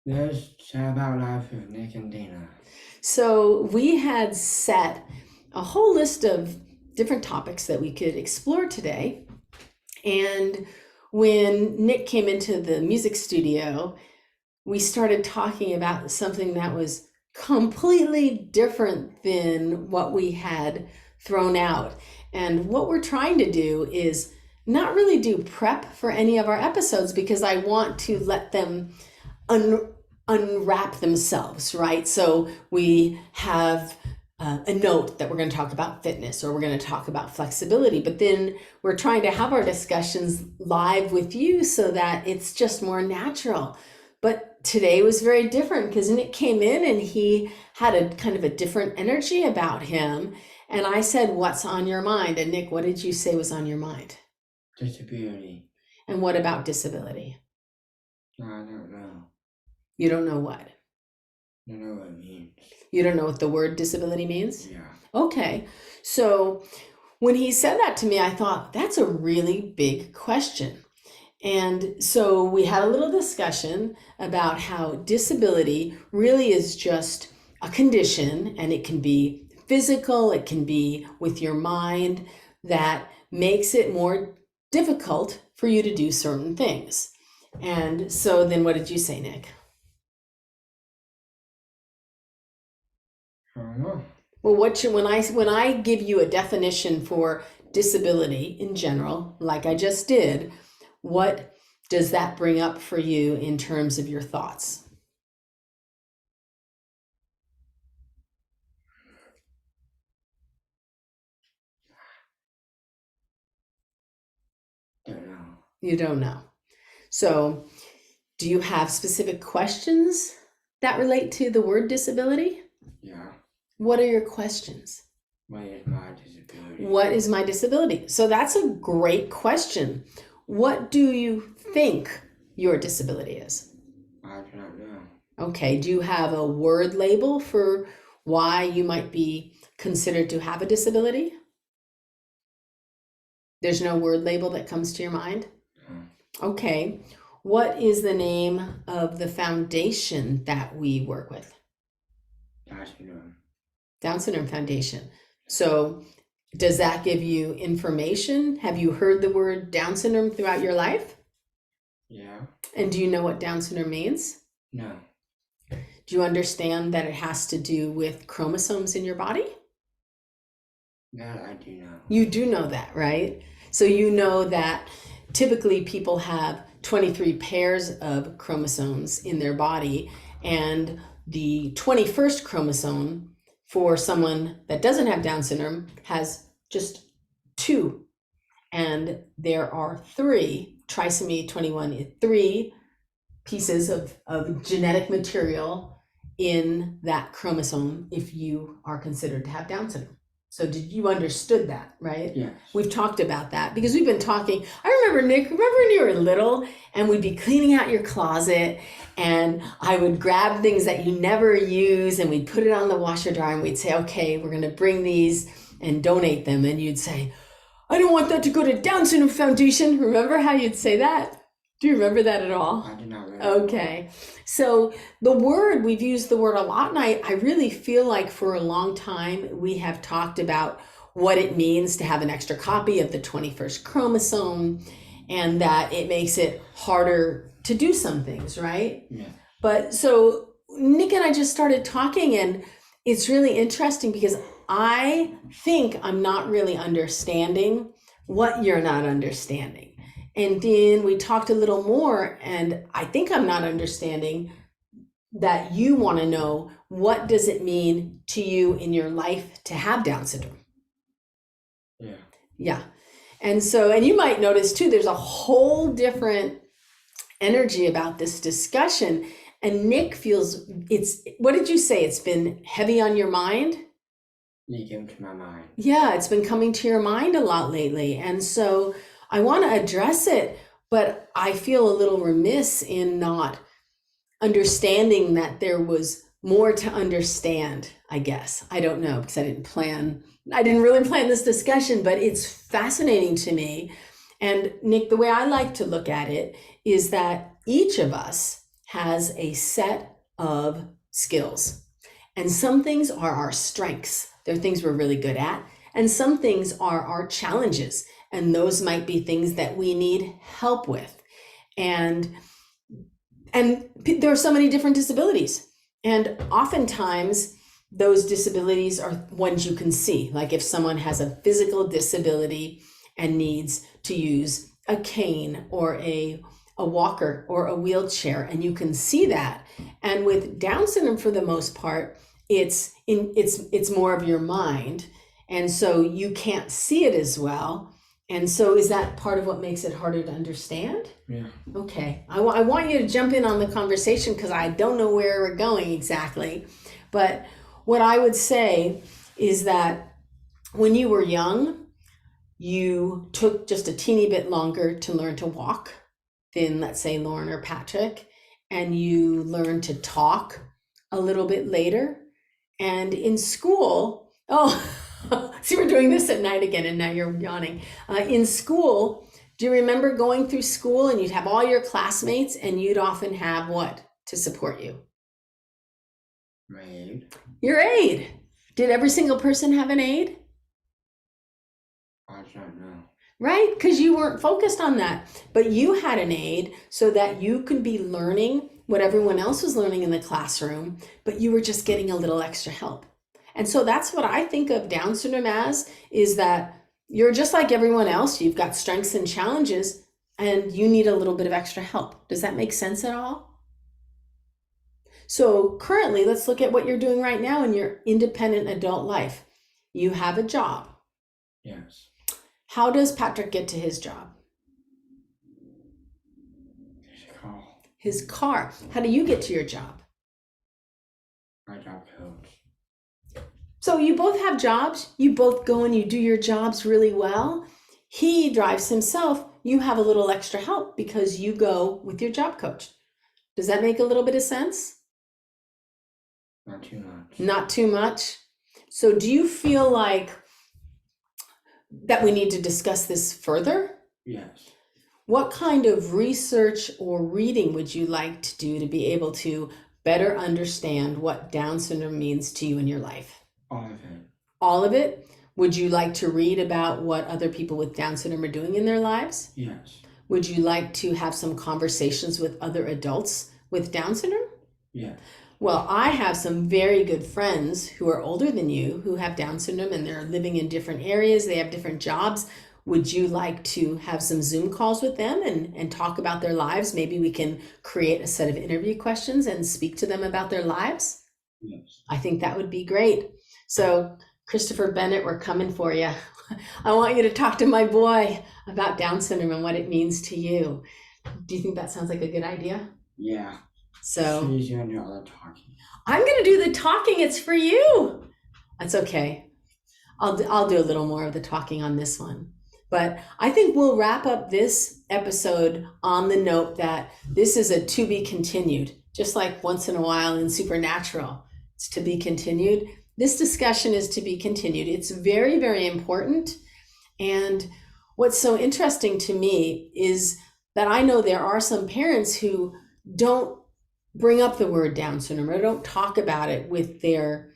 Let's chat about life with Nick and Dina. So we had set a whole list of different topics that we could explore today. And when Nick came into the music studio, we started talking about something that was completely different than what we had thrown out. And what we're trying to do is not really do prep for any of our episodes because I want to let them unwrap themselves, right? So we have a note that we're going to talk about fitness or we're going to talk about flexibility, but then we're trying to have our discussions live with you so that it's just more natural. But today was very different because Nick came in and he had a kind of a different energy about him. And I said, "What's on your mind?" And Nick, what did you say was on your mind? Disability. And what about disability? I don't know. You don't know what? I don't know what it means. You don't know what the word disability means? Yeah. Okay. So when he said that to me, I thought, that's a really big question. And so we had a little discussion about how disability really is just a condition, and it can be physical, it can be with your mind, that makes it more difficult for you to do certain things. And so then what did you say, Nick? I don't know. Well, when I give you a definition for disability in general, like I just did, what does that bring up for you in terms of your thoughts? Don't know. You don't know. So, do you have specific questions that relate to the word disability? Yeah. What are your questions? What is my disability? What is my disability? So, that's a great question. What do you think your disability is? I do not know. Okay, do you have a word label for why you might be considered to have a disability? There's no word label that comes to your mind? No. Okay, what is the name of the foundation that we work with? Down syndrome. Down Syndrome Foundation. So, does that give you information? Have you heard the word Down syndrome throughout your life? Yeah. And do you know what Down syndrome means? No. Do you understand that it has to do with chromosomes in your body? That I do know. You do know that, right? So you know that typically people have 23 pairs of chromosomes in their body, and the 21st chromosome for someone that doesn't have Down syndrome has just two. And there are three, trisomy 21, three pieces of genetic material in that chromosome if you are considered to have Down syndrome. So did you understood that, right? Yes. We've talked about that because we've been talking. I remember, Nick, remember when you were little and we'd be cleaning out your closet and I would grab things that you never use and we'd put it on the washer dryer and we'd say, okay, we're going to bring these and donate them. And you'd say, I don't want that to go to Down Syndrome Foundation. Remember how you'd say that? Do you remember that at all? I do not remember. Okay. So the word, we've used the word a lot, and I really feel like for a long time we have talked about what it means to have an extra copy of the 21st chromosome and that it makes it harder to do some things, right? Yeah. But so Nick and I just started talking, and it's really interesting because I think I'm not really understanding what you're not understanding. And then we talked a little more, and I think I'm not understanding that you want to know what does it mean to you in your life to have Down syndrome? Yeah. Yeah. And so, and you might notice too, there's a whole different energy about this discussion. And Nick feels what did you say? It's been heavy on your mind? It came to my mind. Yeah, it's been coming to your mind a lot lately. And so I want to address it, but I feel a little remiss in not understanding that there was more to understand, I guess. I don't know because I didn't really plan this discussion, but it's fascinating to me. And Nick, the way I like to look at it is that each of us has a set of skills. And some things are our strengths. They're things we're really good at. And some things are our challenges. And those might be things that we need help with. And there are so many different disabilities. And oftentimes, those disabilities are ones you can see. Like if someone has a physical disability and needs to use a cane or a walker or a wheelchair, and you can see that. And with Down syndrome, for the most part, it's more of your mind, and so you can't see it as well. And so is that part of what makes it harder to understand? Yeah. Okay, I want you to jump in on the conversation because I don't know where we're going exactly. But what I would say is that when you were young, you took just a teeny bit longer to learn to walk than, let's say, Lauren or Patrick, and you learned to talk a little bit later. And in school, see, we're doing this at night again, and now you're yawning. In school, do you remember going through school and you'd have all your classmates and you'd often have what to support you? My aid. Your aide. Did every single person have an aide? I don't know. Right? Because you weren't focused on that. But you had an aide so that you could be learning what everyone else was learning in the classroom, but you were just getting a little extra help. And so that's what I think of Down syndrome as, is that you're just like everyone else. You've got strengths and challenges, and you need a little bit of extra help. Does that make sense at all? So currently, let's look at what you're doing right now in your independent adult life. You have a job. Yes. How does Patrick get to his job? His car. His car. How do you get to your job? My job coach. So you both have jobs. You both go and you do your jobs really well. He drives himself. You have a little extra help because you go with your job coach. Does that make a little bit of sense? Not too much. Not too much. So do you feel like that we need to discuss this further? Yes. What kind of research or reading would you like to do to be able to better understand what Down syndrome means to you in your life? All of it. All of it? Would you like to read about what other people with Down syndrome are doing in their lives? Yes. Would you like to have some conversations with other adults with Down syndrome? Yeah. Well, I have some very good friends who are older than you who have Down syndrome, and they're living in different areas. They have different jobs. Would you like to have some Zoom calls with them and talk about their lives? Maybe we can create a set of interview questions and speak to them about their lives. Yes. I think that would be great. So, Christopher Bennett, we're coming for you. I want you to talk to my boy about Down syndrome and what it means to you. Do you think that sounds like a good idea? Yeah. So She's gonna do all the talking. I'm going to do the talking. It's for you. That's okay. I'll do a little more of the talking on this one. But I think we'll wrap up this episode on the note that this is a to be continued, just like once in a while in Supernatural. It's to be continued. This discussion is to be continued. It's very, very important. And what's so interesting to me is that I know there are some parents who don't bring up the word Down syndrome or don't talk about it with their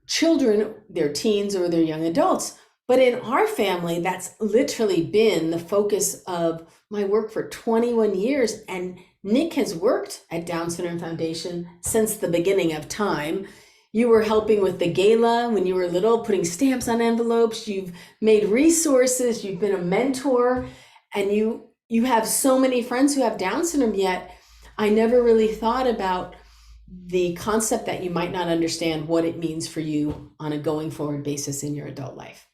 children, their teens, or their young adults. But in our family, that's literally been the focus of my work for 21 years. And Nick has worked at Down Syndrome Foundation since the beginning of time. You were helping with the gala when you were little, putting stamps on envelopes. You've made resources. You've been a mentor. And you have so many friends who have Down syndrome, yet I never really thought about the concept that you might not understand what it means for you on a going forward basis in your adult life.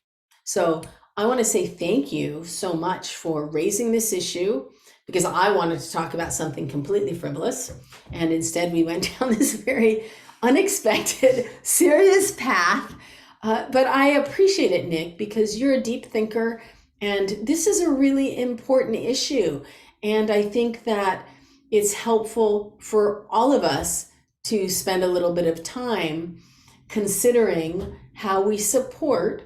So I want to say thank you so much for raising this issue, because I wanted to talk about something completely frivolous. And instead we went down this very unexpected, serious path. But I appreciate it, Nick, because you're a deep thinker and this is a really important issue. And I think that it's helpful for all of us to spend a little bit of time considering how we support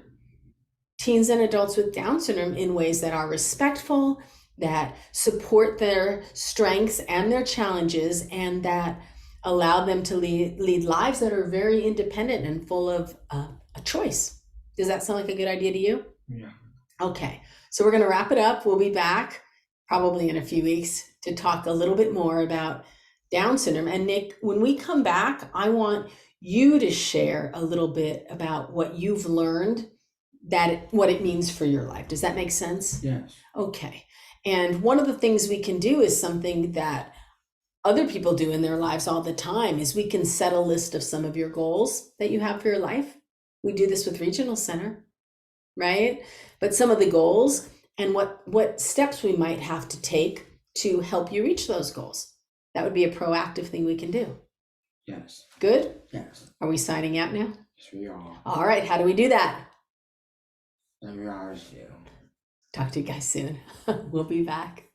teens and adults with Down syndrome in ways that are respectful that support their strengths and their challenges, and that allow them to lead lives that are very independent and full of a choice. Does that sound like a good idea to you? Yeah. Okay, so we're going to wrap it up. We'll be back probably in a few weeks to talk a little bit more about Down syndrome. And Nick, when we come back, I want you to share a little bit about what you've learned, what it means for your life. Does that make sense? Yes. Okay. And one of the things we can do is something that other people do in their lives all the time is we can set a list of some of your goals that you have for your life. We do this with Regional Center, right? But some of the goals and what steps we might have to take to help you reach those goals. That would be a proactive thing we can do. Yes. Good? Yes. Are we signing out now? Yes, we are. All right. How do we do that? Like we always do. Talk to you guys soon. We'll be back.